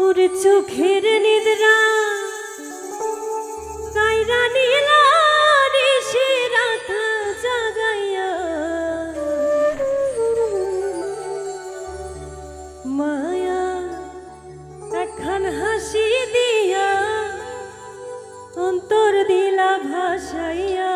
ওরে চোখের নিদ্রা কাইরা নীলা নিশি রাখা জাগাইয়া মায়া একখান হাসি দিয়া অন্তর দিলা ভাসাইয়া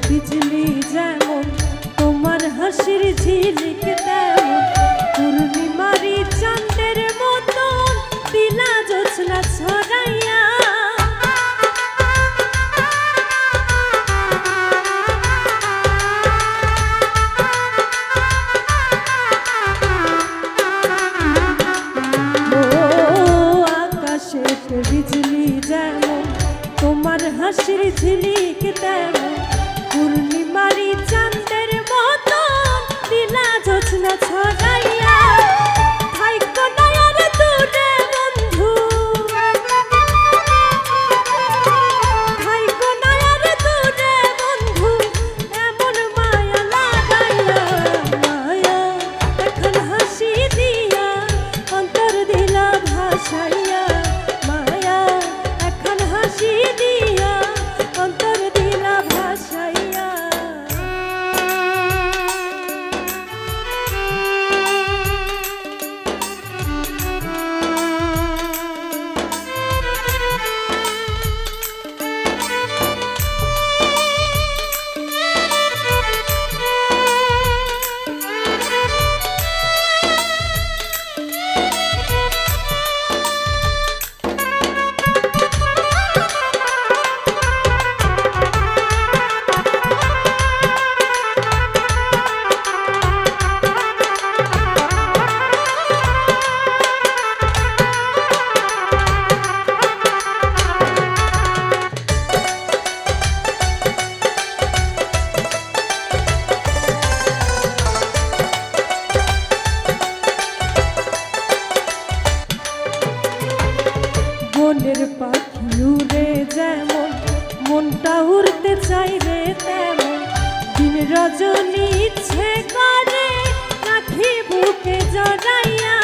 বিজলি যেমন তোমার হাসির ঝিলিক তেমন পূর্ণিমারি চাঁদের মতো দিলা জোছনা ছড়াইয়া আকাশের বিজলি যেমন তোমার হাসির ঝিলিক তেমন পূর্ণিমারি চাঁদের মতো দিলা জোছনা ছড়াইয়া থাইকো দয়ার দূরে বন্ধু থাইকো দয়ার দূরে বন্ধু এমন মায়া লাগাইয়া মায়া এখন হাসি দিয়া অন্তর দিলা ভাসাইয়া মায়া এখন হাসি দিয়া অন্তর দিলা ভাসাইয়া মনের পাখি উড়ে যেমন মনটা উড়তে চাইলে তেমন দিন রজনী ইচ্ছে করে রাখি বুকে জড়াইয়া